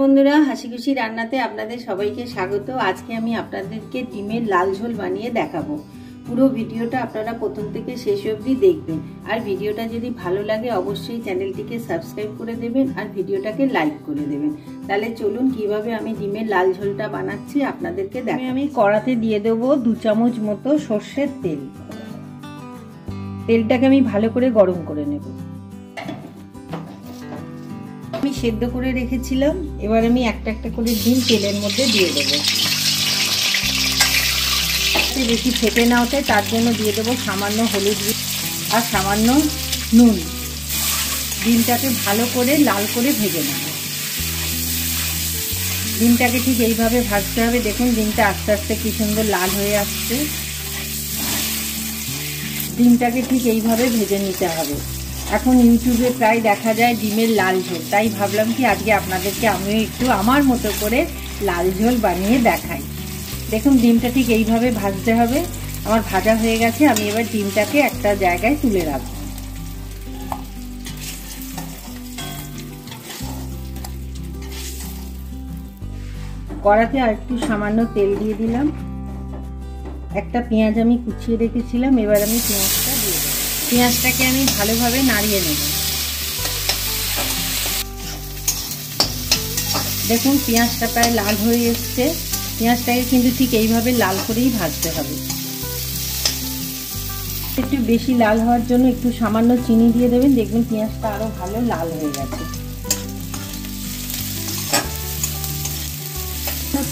বন্ধুরা, হাসি খুশি রান্নাতে আপনাদের সবাইকে স্বাগত। আজকে আমি আপনাদেরকে ডিমের লাল ঝোল বানিয়ে দেখাবো। পুরো ভিডিওটা আপনারা প্রথম থেকে শেষ অবধি দেখবেন। আর ভিডিওটা যদি ভালো লাগে অবশ্যই চ্যানেলটিকে সাবস্ক্রাইব করে দেবেন আর ভিডিওটাকে লাইক করে দেবেন। তাহলে চলুন কিভাবে আমি ডিমের লাল ঝোলটা বানাচ্ছি আপনাদেরকে দেখাই। আমি কড়াতে দিয়ে দেবো 2 চামচ মতো সর্ষের তেল। তেলটাকে আমি ভালো করে গরম করে নেব। আমি সেদ্ধ করে রেখেছিলাম, এবার আমি একটা একটা করে ডিম তেলের মধ্যে দিয়ে দেবো। বেশি ফেটে না হতে তার জন্য দিয়ে দেবো সামান্য হলুদ আর সামান্য নুন। ডিমটাকে ভালো করে লাল করে ভেজে নেব। ডিমটাকে ঠিক এইভাবে ভাজতে হবে। দেখুন ডিমটা আস্তে আস্তে কি সুন্দর লাল হয়ে আসছে। ডিমটাকে ঠিক এইভাবে ভেজে নিতে হবে। এখন ইউটিউবে প্রায় দেখা যায় ডিমের লাল ঝোল, তাই ভাবলাম কি আজকে আপনাদেরকে আমিও একটু আমার মতো করে লাল ঝোল বানিয়ে দেখাই। দেখুন ডিমটা ঠিক এইভাবে ভাজতে হবে। আমার ভাজা হয়ে গেছে, আমি এবার ডিমটাকে একটা জায়গায় তুলে রাখবো। কড়াতে আর একটু সামান্য তেল দিয়ে দিলাম। একটা পেঁয়াজ আমি কুচিয়ে রেখেছিলাম, এবার আমি পেঁয়াজটা দিয়ে দেবো। পেঁয়াজটাকে আমি ভালোভাবে নাড়িয়ে নেব। দেখুন পেঁয়াজটা প্রায় লাল হয়ে এসছে। পেঁয়াজটাকে কিন্তু ঠিক এইভাবে লাল করেই ভাজতে হবে। একটু বেশি লাল হওয়ার জন্য একটু সামান্য চিনি দিয়ে দেবেন। দেখবেন পেঁয়াজটা আরো ভালো লাল হয়ে গেছে।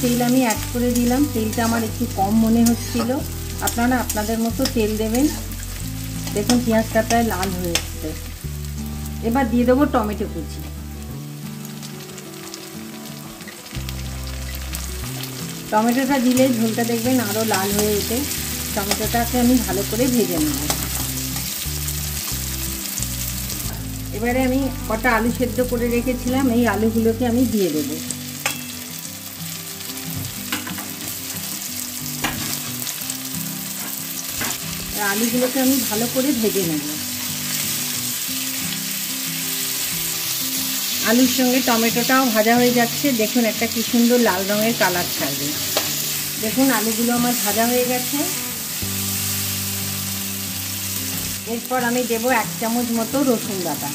তেল আমি অ্যাড করে দিলাম। তেলটা আমার একটু কম মনে হচ্ছিল, আপনারা আপনাদের মতো তেল দেবেন। দেখুন পেঁয়াজটা প্রায় লাল হয়ে এসছে। এবার দিয়ে দেবো টমেটো কুচি। টমেটোটা দিলে ঝোলটা দেখবেন আরো লাল হয়ে ওঠে। টমেটোটাকে আমি ভালো করে ভেজে নেব। এবারে আমি কটা আলু সেদ্ধ করে রেখেছিলাম, এই আলুগুলোকে আমি দিয়ে দেব। আলুগুলোকে আমি ভালো করে ভেজে নেব। আলুর সঙ্গে টমেটোটাও ভাজা হয়ে যাচ্ছে। দেখুন একটা কি সুন্দর লাল রঙের কালার ছাড়বে। দেখুন আলুগুলো আমার ভাজা হয়ে গেছে। এরপর আমি দেবো 1 চামচ মতো রসুন বাটা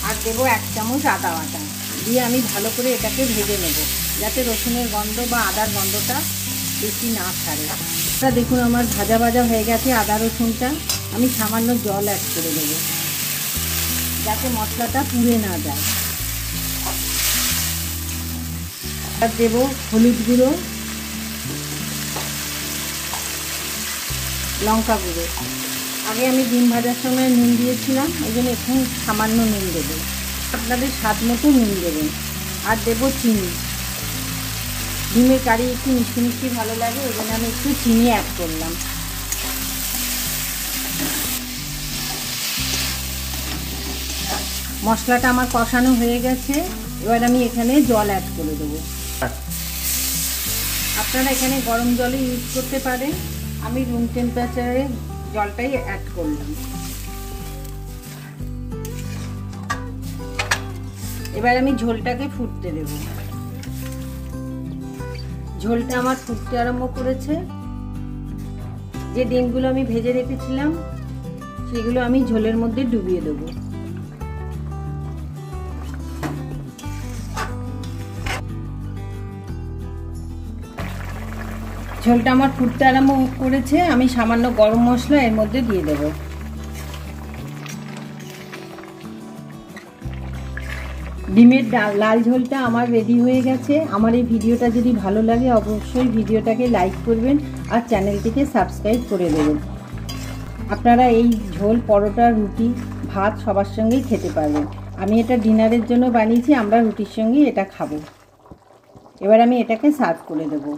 আর দেবো 1 চামচ আদা বাটা দিয়ে আমি ভালো করে এটাকে ভেজে নেব, যাতে রসুনের গন্ধ বা আদার গন্ধটা বেশি না ছাড়ে। এটা দেখুন আমার ভাজা ভাজা হয়ে গেছে আদা রসুনটা। আমি সামান্য জল অ্যাড করে দেবো, যাতে মশলাটা পুড়ে না যায়। আর দেবো হলুদ গুঁড়ো, লঙ্কা গুঁড়ো। আগে আমি ডিম ভাজার সময় নুন দিয়েছিলাম, ওই জন্য এখন সামান্য নুন দেবো। আপনাদের স্বাদ মতো নুন দেবেন। আর দেবো চিনি। ডিমের কারি একটু মিষ্টি মিষ্টি ভালো লাগে, ওই জন্য আমি একটু চিনি অ্যাড করলাম। মশলাটা আমার কষানো হয়ে গেছে। এবার আমি এখানে জল অ্যাড করে দেবো। আপনারা এখানে গরম জলই ইউজ করতে পারেন, আমি রুম টেম্পারেচারে জলটাই অ্যাড করলাম। এবার আমি ঝোলটাকে ফুটতে দেব। ঝোলটা আমার ফুটতে আরম্ভ করেছে। যে ডিমগুলো আমি ভেজে রেখেছিলাম সেগুলো আমি ঝোলের মধ্যে ডুবিয়ে দেবো। ঝোলটা আমার ফুটতে আরম্ভ করেছে। আমি সামান্য গরম মশলা এর মধ্যে দিয়ে দেব। ডিমের লাল ঝোলটা আমার রেডি হয়ে গেছে। আমার এই ভিডিওটা যদি ভালো লাগে অবশ্যই ভিডিওটাকে লাইক করবেন আর চ্যানেলটিকে সাবস্ক্রাইব করে দেবেন। আপনারা এই ঝোল পরোটা, রুটি, ভাত সবার সঙ্গেই খেতে পারবেন। আমি এটা ডিনারের জন্য বানিয়েছি, আমরা রুটির সঙ্গে এটা খাবো। এবার আমি এটাকে সার্ভ করে দেবো।